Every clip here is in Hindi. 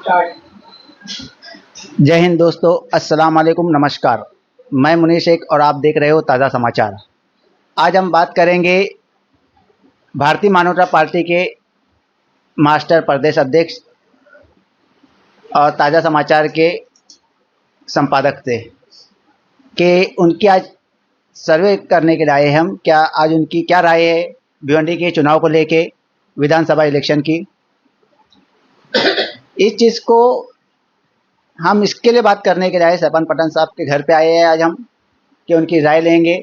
जय हिंद दोस्तों, अस्सलाम वालेकुम, नमस्कार। मैं मुनीर शेख और आप देख रहे हो ताज़ा समाचार। आज हम बात करेंगे भारतीय मानवता पार्टी के मास्टर प्रदेश अध्यक्ष और ताज़ा समाचार के संपादक से कि उनकी आज सर्वे करने के लिए आए हम। क्या आज उनकी क्या राय है भिवंडी के चुनाव को लेके, विधानसभा इलेक्शन की। इस चीज़ को हम इसके लिए बात करने के लिए आए, सरपंच पठान साहब के घर पे आए हैं आज हम, कि उनकी राय लेंगे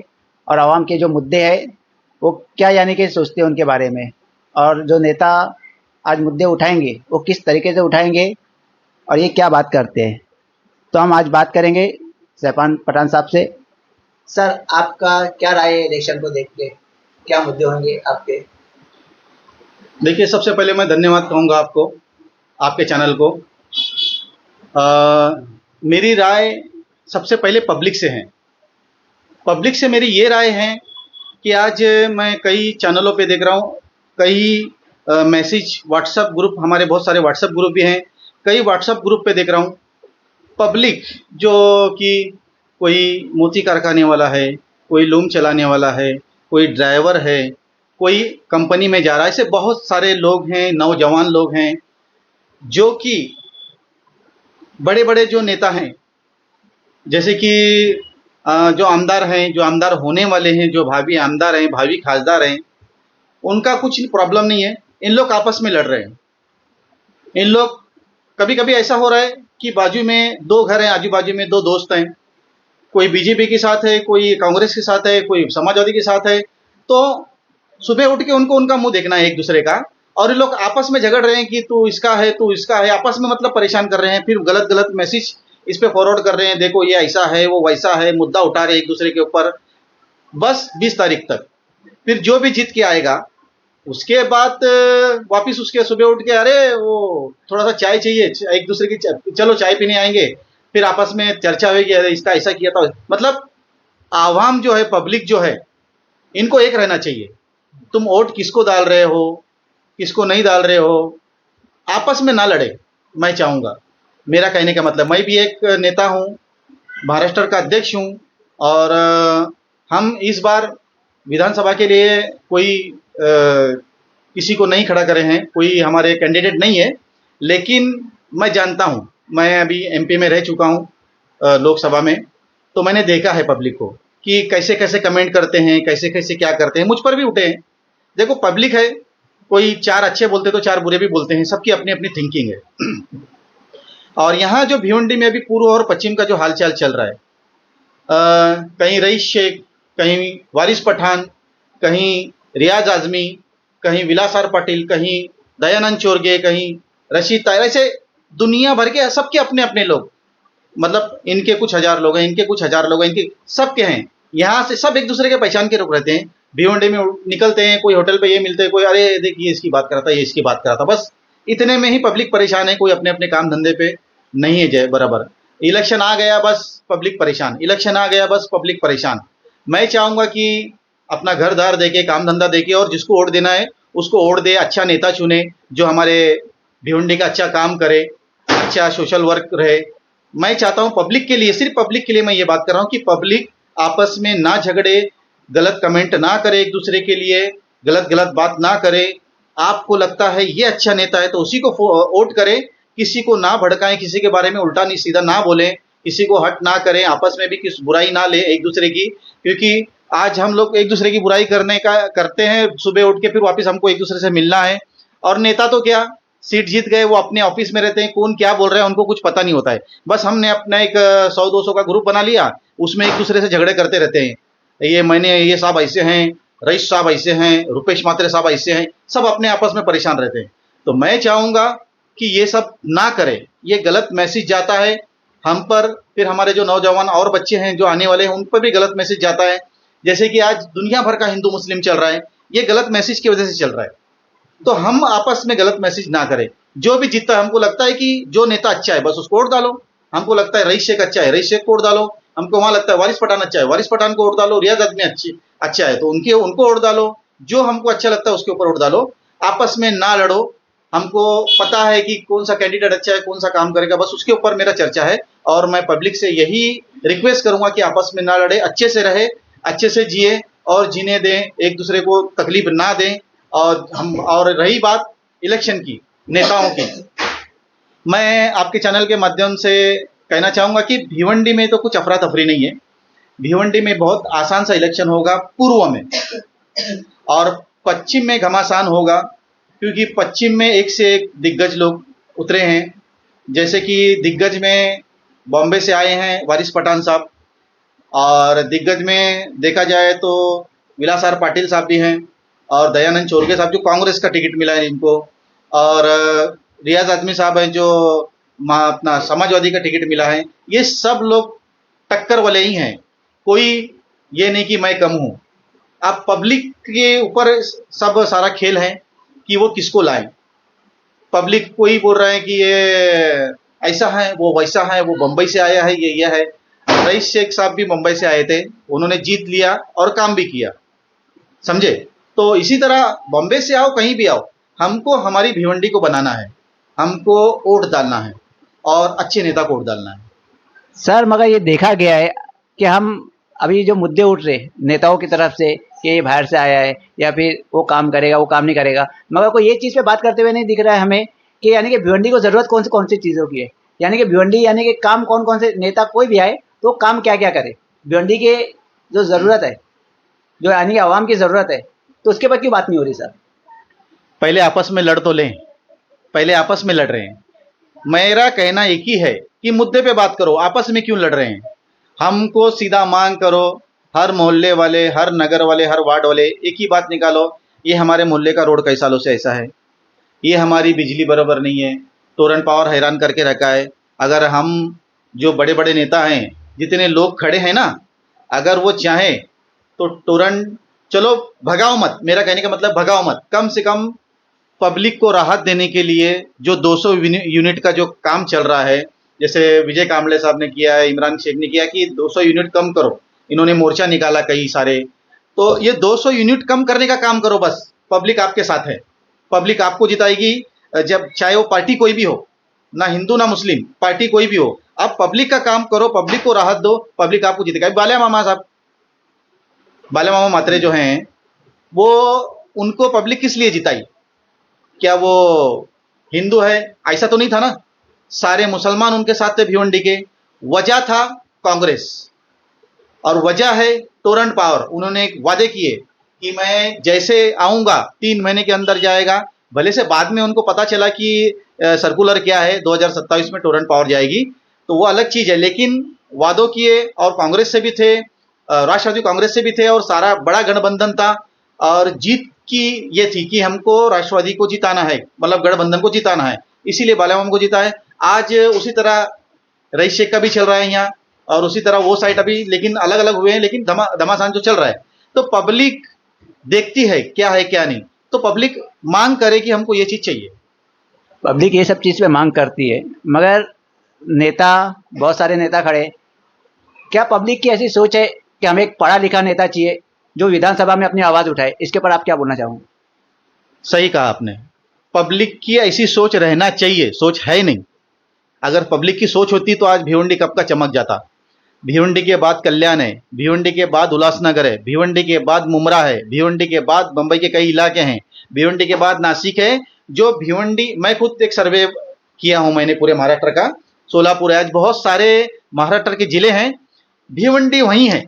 और आवाम के जो मुद्दे हैं वो क्या यानी कि सोचते हैं उनके बारे में, और जो नेता आज मुद्दे उठाएंगे वो किस तरीके से उठाएंगे और ये क्या बात करते हैं। तो हम आज बात करेंगे सरपंच पठान साहब से। सर, आपका क्या राय है इलेक्शन को देख के, क्या मुद्दे होंगे आपके? देखिए, सबसे पहले मैं धन्यवाद कहूँगा आपको, आपके चैनल को। मेरी राय सबसे पहले पब्लिक से है। पब्लिक से मेरी ये राय है कि आज मैं कई चैनलों पे देख रहा हूँ, कई मैसेज व्हाट्सएप ग्रुप, हमारे बहुत सारे व्हाट्सएप ग्रुप भी हैं, कई व्हाट्सएप ग्रुप पे देख रहा हूँ पब्लिक जो कि कोई मोती कारखाने वाला है, कोई लूम चलाने वाला है, कोई ड्राइवर है, कोई कंपनी में जा रहा है, ऐसे बहुत सारे लोग हैं, नौजवान लोग हैं जो कि बड़े बड़े जो नेता हैं, जैसे कि जो आमदार हैं, जो आमदार होने वाले हैं, जो भावी आमदार हैं, भावी खासदार हैं, उनका कुछ प्रॉब्लम नहीं है। इन लोग आपस में लड़ रहे हैं। इन लोग, कभी कभी ऐसा हो रहा है कि बाजू में दो घर हैं, आजू बाजू में दो दोस्त हैं, कोई बीजेपी के साथ है, कोई कांग्रेस के साथ है, कोई समाजवादी के साथ है। तो सुबह उठ के उनको उनका मुंह देखना है एक दूसरे का, और ये लोग आपस में झगड़ रहे हैं कि तू इसका है, तू इसका है, आपस में मतलब परेशान कर रहे हैं। फिर गलत गलत मैसेज इस पे फॉरवर्ड कर रहे हैं, देखो ये ऐसा है, वो वैसा है, मुद्दा उठा रहे हैं एक दूसरे के ऊपर। बस 20 तारीख तक, फिर जो भी जीत के आएगा उसके बाद वापिस उसके सुबह उठ के, अरे वो थोड़ा सा चाय चाहिए, एक दूसरे की चलो चाय पीने आएंगे, फिर आपस में चर्चा होगी, अरे इसका ऐसा किया था। मतलब आवाम जो है, पब्लिक जो है, इनको एक रहना चाहिए। तुम वोट किसको डाल रहे हो, किसको नहीं डाल रहे हो, आपस में ना लड़े। मैं चाहूँगा, मेरा कहने का मतलब, मैं भी एक नेता हूँ, महाराष्ट्र का अध्यक्ष हूँ, और हम इस बार विधानसभा के लिए कोई किसी को नहीं खड़ा करे हैं, कोई हमारे कैंडिडेट नहीं है। लेकिन मैं जानता हूँ, मैं अभी एमपी में रह चुका हूँ लोकसभा में, तो मैंने देखा है पब्लिक को कि कैसे कैसे कमेंट करते हैं, कैसे कैसे क्या करते हैं। मुझ पर भी उठे हैं। देखो, पब्लिक है, कोई 4 अच्छे बोलते तो 4 बुरे भी बोलते हैं, सबकी अपनी अपनी थिंकिंग है। और यहाँ जो भिवंडी में अभी पूर्व और पश्चिम का जो हालचाल चल रहा है, कहीं रईस शेख, कहीं वारिस पठान, कहीं रियाज आजमी, कहीं विलासार पाटिल, कहीं दयानंद चोरगे, कहीं रशीद तायर, ऐसे दुनिया भर के सबके अपने अपने लोग, मतलब इनके कुछ हजार लोग हैं, इनके कुछ हजार लोग हैं, इनके सबके हैं। यहाँ से सब एक दूसरे के पहचान के लोग रहते हैं। भिवंडी में निकलते हैं, कोई होटल पे ये मिलते हैं, कोई अरे देखिए इसकी बात कर रहा था, ये इसकी बात कर रहा था। बस इतने में ही पब्लिक परेशान है, कोई अपने अपने काम धंधे पे नहीं है जय बराबर। इलेक्शन आ गया बस पब्लिक परेशान, इलेक्शन आ गया बस पब्लिक परेशान। मैं चाहूँगा कि अपना घर दार देके, काम धंधा देके, और जिसको वोट देना है उसको वोट दे, अच्छा नेता चुने जो हमारे भिवंडी का अच्छा काम करे, अच्छा सोशल वर्क रहे। मैं चाहता हूँ पब्लिक के लिए, सिर्फ पब्लिक के लिए मैं ये बात कर रहा हूँ कि पब्लिक आपस में ना झगड़े, गलत कमेंट ना करे, एक दूसरे के लिए गलत गलत बात ना करे। आपको लगता है ये अच्छा नेता है तो उसी को वोट करें, किसी को ना भड़काएं, किसी के बारे में उल्टा नहीं सीधा ना बोलें, किसी को हट ना करें, आपस में भी किस बुराई ना ले एक दूसरे की। क्योंकि आज हम लोग एक दूसरे की बुराई करने का करते हैं, सुबह उठ के फिर वापस हमको एक दूसरे से मिलना है। और नेता तो क्या, सीट जीत गए, वो अपने ऑफिस में रहते हैं, कौन क्या बोल रहे हैं उनको कुछ पता नहीं होता है। बस हमने अपना एक 100-200 का ग्रुप बना लिया, उसमें एक दूसरे से झगड़े करते रहते हैं। ये साहब ऐसे हैं, रईस साहब ऐसे हैं, रुपेश मात्रे साहब ऐसे हैं, सब अपने आपस में परेशान रहते हैं। तो मैं चाहूँगा कि ये सब ना करें, ये गलत मैसेज जाता है हम पर, फिर हमारे जो नौजवान और बच्चे हैं जो आने वाले हैं उन पर भी गलत मैसेज जाता है। जैसे कि आज दुनिया भर का हिंदू मुस्लिम चल रहा है, ये गलत मैसेज की वजह से चल रहा है। तो हम आपस में गलत मैसेज ना करें। जो भी जीतता है, हमको लगता है कि जो नेता अच्छा है बस उसको वोट डालो। हमको लगता है रईस शेख अच्छा है, रईस शेख को वोट डालो। हमको वहां लगता है वारिस पठान अच्छा है, वारिस पठान को वोट डालो। रियाज आदमी अच्छा है तो उनको वोट डालो। जो हमको अच्छा लगता है उसके ऊपर वोट डालो। आपस में ना लड़ो, हमको पता है कि कौन सा कैंडिडेट अच्छा है, कौन सा काम करेगा, बस उसके ऊपर मेरा चर्चा है। और मैं पब्लिक से यही रिक्वेस्ट करूंगा कि आपस में ना लड़े, अच्छे से रहे, अच्छे से जिए और जीने दें, एक दूसरे को तकलीफ ना दें। और रही बात इलेक्शन की, नेताओं की, मैं आपके चैनल के माध्यम से कहना चाहूंगा कि भिवंडी में तो कुछ अफरा तफरी नहीं है। भिवंडी में बहुत आसान सा इलेक्शन होगा पूर्व में, और पश्चिम में घमासान होगा, क्योंकि पश्चिम में एक से एक दिग्गज लोग उतरे हैं। जैसे कि दिग्गज में बॉम्बे से आए हैं वारिस पठान साहब, और दिग्गज में देखा जाए तो विलास आर पाटिल साहब भी हैं, और दयानंद चोरगे साहब जो कांग्रेस का टिकट मिला है इनको, और रियाज आजमी साहब हैं जो अपना समाजवादी का टिकट मिला है। ये सब लोग टक्कर वाले ही हैं, कोई ये नहीं कि मैं कम हूं। अब पब्लिक के ऊपर सब सारा खेल है कि वो किसको लाएं। पब्लिक कोई बोल रहा है कि ये ऐसा है, वो वैसा है, वो बम्बई से आया है, ये यह है। रईस शेख साहब भी मुंबई से आए थे, उन्होंने जीत लिया और काम भी किया, समझे। तो इसी तरह बॉम्बे से आओ, कहीं भी आओ, हमको हमारी भिवंडी को बनाना है, हमको वोट डालना है और अच्छे नेता को वोट डालना है। सर मगर ये देखा गया है कि हम अभी जो मुद्दे उठ रहे नेताओं की तरफ से कि ये बाहर से आया है या फिर वो काम करेगा, वो काम नहीं करेगा, मगर कोई ये चीज़ पे बात करते हुए नहीं दिख रहा है हमें कि यानी कि भिवंडी को ज़रूरत कौन सी चीज़ों की है। यानी कि भिवंडी यानी कि काम कौन से नेता कोई भी आए तो काम क्या क्या करे। भिवंडी के जो ज़रूरत है, जो यानी कि आवाम की ज़रूरत है, तो उसके बाद क्यों बात नहीं हो रही सर। पहले आपस में लड़ तो लें, पहले आपस में लड़ रहे हैं। मेरा कहना एक ही है कि मुद्दे पे बात करो, आपस में क्यों लड़ रहे हैं। हमको सीधा मांग करो, हर मोहल्ले वाले, हर नगर वाले, हर वार्ड वाले एक ही बात निकालो, ये हमारे मोहल्ले का रोड कई सालों से ऐसा है, ये हमारी बिजली बराबर नहीं है, टोरंट पावर हैरान करके रखा है। अगर हम जो बड़े बड़े नेता हैं, जितने लोग खड़े हैं ना, अगर वो चाहें तो टोरंट, चलो भगाओ मत, मेरा कहने का मतलब भगाओ मत, कम से कम पब्लिक को राहत देने के लिए जो 200 यूनिट का जो काम चल रहा है, जैसे विजय कांबले साहब ने किया है, इमरान शेख ने किया कि 200 यूनिट कम करो, इन्होंने मोर्चा निकाला कई सारे। तो ये 200 यूनिट कम करने का काम करो, बस पब्लिक आपके साथ है, पब्लिक आपको जिताएगी। जब चाहे वो पार्टी कोई भी हो, ना हिंदू ना मुस्लिम, पार्टी कोई भी हो, आप पब्लिक का काम करो, पब्लिक को राहत दो, पब्लिक आपको जीतेगा। बाल्या मामा साहब, बाल्या मामा मात्रे जो हैं, वो उनको पब्लिक किस लिए जिताई, क्या वो हिंदू है, ऐसा तो नहीं था ना। सारे मुसलमान उनके साथ थे भिवंडी के। वजह था कांग्रेस, और वजह है टोरंट पावर। उन्होंने एक वादे किए कि मैं जैसे आऊंगा 3 महीने के अंदर जाएगा, भले से बाद में उनको पता चला कि सर्कुलर क्या है, 2027 में टोरंट पावर जाएगी, तो वो अलग चीज है, लेकिन वादों किए। और कांग्रेस से भी थे, राष्ट्रवादी कांग्रेस से भी थे, और सारा बड़ा गठबंधन था। और जीत की ये थी कि हमको राष्ट्रवादी को जिताना है, मतलब गठबंधन को जिताना है, इसीलिए बालामाम को जीता है। आज उसी तरह रईस शेख का भी चल रहा है यहाँ, और उसी तरह वो साइड अभी, लेकिन अलग अलग हुए हैं, लेकिन घमासान जो चल रहा है। तो पब्लिक देखती है क्या है क्या नहीं, तो पब्लिक मांग करे कि हमको ये चीज चाहिए। पब्लिक ये सब चीज़ पे मांग करती है, मगर नेता, बहुत सारे नेता खड़े, क्या पब्लिक की ऐसी सोच है कि हमें एक पढ़ा लिखा नेता चाहिए जो विधानसभा में अपनी आवाज़ उठाए। इसके पर आप क्या बोलना चाहोगे। सही कहा आपने, पब्लिक की ऐसी सोच रहना चाहिए, सोच है नहीं। अगर पब्लिक की सोच होती तो आज भिवंडी कब का चमक जाता। भिवंडी के बाद कल्याण है, भिवंडी के बाद उल्लासनगर है, भिवंडी के बाद मुमरा है, भिवंडी के बाद बंबई के कई इलाके हैं, भिवंडी के बाद नासिक है। जो भिवंडी, मैं खुद एक सर्वे किया हूं मैंने पूरे महाराष्ट्र का, सोलापुर है, आज बहुत सारे महाराष्ट्र के जिले हैं, भिवंडी वहीं है।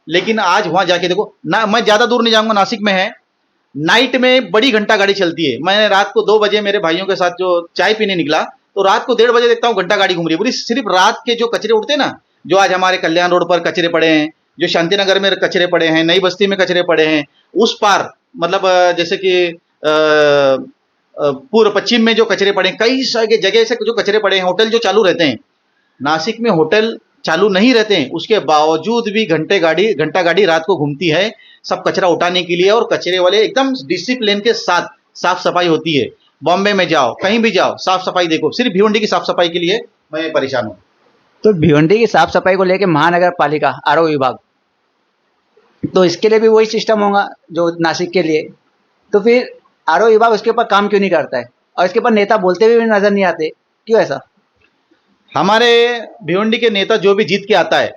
लेकिन आज वहां जाके देखो ना, मैं ज्यादा दूर नहीं जाऊंगा, नासिक में है, नाइट में बड़ी घंटा गाड़ी चलती है। मैंने रात को 2 बजे मेरे भाइयों के साथ जो चाय पीने निकला, तो रात को 1:30 बजे देखता हूँ घंटा गाड़ी घूम रही है पूरी। सिर्फ रात के जो कचरे उड़ते हैं ना, जो आज हमारे कल्याण रोड पर कचरे पड़े हैं, जो शांतिनगर में कचरे पड़े हैं, नई बस्ती में कचरे पड़े हैं, उस पार मतलब जैसे कि पूर्व पश्चिम में जो कचरे पड़े हैं, कई सारे जगह से जो कचरे पड़े हैं, होटल जो चालू रहते हैं, नासिक में होटल चालू नहीं रहते हैं, उसके बावजूद भी घंटा गाड़ी रात को घूमती है सब कचरा उठाने के लिए। और कचरे वाले एकदम डिसिप्लिन के साथ साफ सफाई होती है। बॉम्बे में जाओ, कहीं भी जाओ, साफ सफाई देखो। सिर्फ भिवंडी की साफ सफाई के लिए मैं परेशान हूँ। तो भिवंडी की साफ सफाई को लेकर महानगर पालिका आरओ विभाग, तो इसके लिए भी वही सिस्टम होगा जो नासिक के लिए, तो फिर आरओ विभाग उसके ऊपर काम क्यों नहीं करता है। और इसके ऊपर नेता बोलते हुए भी नजर नहीं आते, क्यों ऐसा? हमारे भिवंडी के नेता जो भी जीत के आता है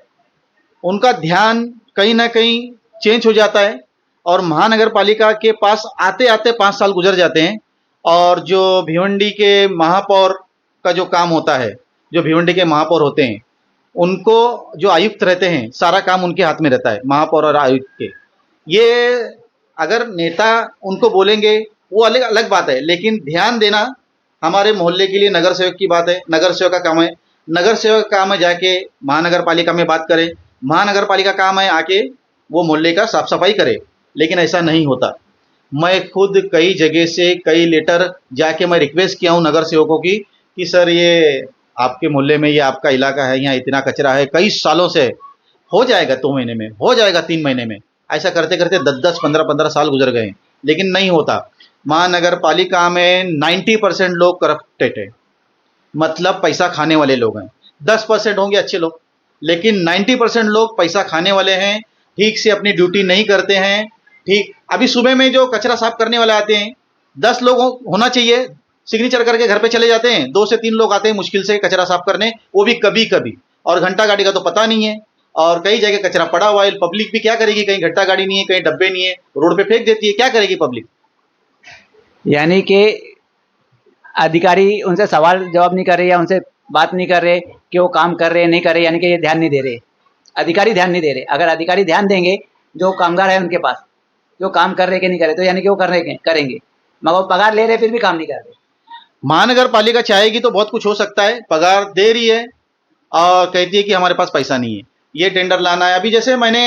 उनका ध्यान कहीं ना कहीं चेंज हो जाता है और महानगर पालिका के पास आते आते 5 साल गुजर जाते हैं और जो भिवंडी के महापौर का जो काम होता है, जो भिवंडी के महापौर होते हैं उनको जो आयुक्त रहते हैं सारा काम उनके हाथ में रहता है, महापौर और आयुक्त के। ये अगर नेता उनको बोलेंगे वो अलग अलग बात है, लेकिन ध्यान देना हमारे मोहल्ले के लिए नगर सेवक की बात है, नगर सेवक का काम है। नगर सेवक का काम है जाके महानगर पालिका में बात करें, महानगर पालिका का काम है आके वो मोहल्ले का साफ सफाई करे, लेकिन ऐसा नहीं होता। मैं खुद कई जगह से कई लेटर जाके मैं रिक्वेस्ट किया हूँ नगर सेवकों की कि सर ये आपके मोहल्ले में, ये आपका इलाका है, यहाँ इतना कचरा है, कई सालों से, हो जाएगा 2 महीने में, हो जाएगा 3 महीने में। ऐसा करते करते 10-10, 15-15 साल गुजर गए, लेकिन नहीं होता। महानगर पालिका में 90% लोग करप्टेड है, मतलब पैसा खाने वाले लोग हैं। 10% होंगे अच्छे लोग, लेकिन 90% लोग पैसा खाने वाले हैं, ठीक से अपनी ड्यूटी नहीं करते हैं। ठीक अभी सुबह में जो कचरा साफ करने वाले आते हैं, 10 लोग होना चाहिए, सिग्नेचर करके घर पे चले जाते हैं। 2 से 3 लोग आते हैं मुश्किल से कचरा साफ करने, वो भी कभी कभी, और घंटा गाड़ी का तो पता नहीं है। और कई जगह कचरा पड़ा हुआ है, पब्लिक भी क्या करेगी, कहीं घंटा गाड़ी नहीं है, कहीं डब्बे नहीं है, रोड पे फेंक देती है, क्या करेगी पब्लिक? यानी कि अधिकारी उनसे सवाल जवाब नहीं कर रहे या उनसे बात नहीं कर रहे कि वो काम कर रहे नहीं कर रहे, यानी कि ये ध्यान नहीं दे रहे, अधिकारी ध्यान नहीं दे रहे। अगर अधिकारी ध्यान देंगे, जो कामगार है उनके पास, जो काम कर रहे कि नहीं कर रहे, तो यानी कि वो कर रहे करेंगे, मगर वो पगार ले रहे फिर भी काम नहीं कर रहे। महानगर पालिका चाहेगी तो बहुत कुछ हो सकता है, पगार दे रही है और कहती है कि हमारे पास पैसा नहीं है, ये टेंडर लाना है। अभी जैसे मैंने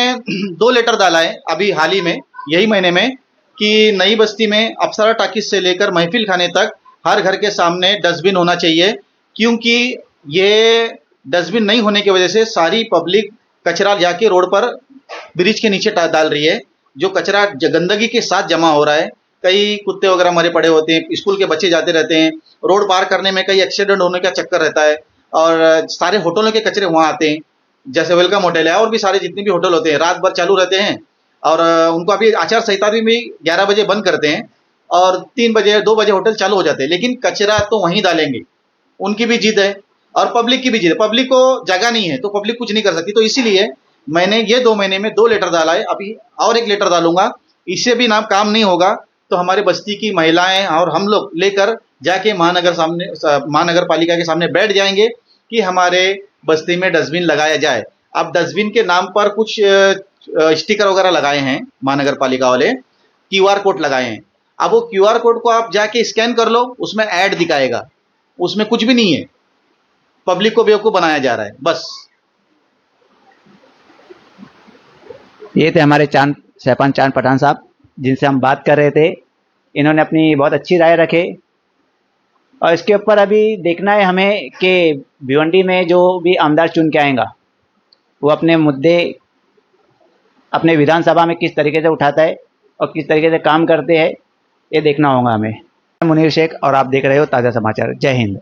2 लेटर डाला है अभी हाल ही में, यही महीने में, कि नई बस्ती में अप्सरा टाकिज से लेकर महफिल खाने तक हर घर के सामने डस्टबिन होना चाहिए, क्योंकि ये डस्टबिन नहीं होने की वजह से सारी पब्लिक कचरा जाके रोड पर ब्रिज के नीचे डाल रही है, जो कचरा गंदगी के साथ जमा हो रहा है। कई कुत्ते वगैरह मरे पड़े होते हैं, स्कूल के बच्चे जाते रहते हैं, रोड पार करने में कई एक्सीडेंट होने का चक्कर रहता है, और सारे होटलों के कचरे वहाँ आते हैं, जैसे वेलकम होटल है और भी सारे जितने भी होटल होते हैं रात भर चालू रहते हैं, और उनको अभी आचार संहिता भी 11 बजे बंद करते हैं और 3 बजे 2 बजे होटल चालू हो जाते हैं, लेकिन कचरा तो वहीं डालेंगे। उनकी भी जिद है और पब्लिक की भी जिद है, पब्लिक को जगह नहीं है तो पब्लिक कुछ नहीं कर सकती। तो इसीलिए मैंने ये 2 महीने में 2 लेटर डाला है, अभी और 1 लेटर डालूंगा। इससे भी नाम काम नहीं होगा तो हमारे बस्ती की महिलाएं और हम लोग लेकर जाके महानगर पालिका के सामने बैठ जाएंगे कि हमारे बस्ती में डस्टबिन लगाया जाए। अब डस्टबिन के नाम पर कुछ स्टिकर वगैरह लगाए हैं महानगर पालिका वाले, क्यूआर कोड लगाए हैं। अब वो क्यूआर कोड को आप जाके स्कैन कर लो, उसमें ऐड दिखाएगा, उसमें कुछ भी नहीं है, पब्लिक को बेवकूफ बनाया जा रहा है बस। ये थे हमारे सरपंच चांद पठान साहब, जिनसे हम बात कर रहे थे। इन्होंने अपनी बहुत अच्छी राय रखे और इसके ऊपर अभी देखना है हमें कि भिवंडी में जो भी आमदार चुन के आएगा वो अपने मुद्दे अपने विधानसभा में किस तरीके से उठाता है और किस तरीके से काम करते हैं, ये देखना होगा हमें। मुनीर शेख और आप देख रहे हो ताज़ा समाचार। जय हिंद।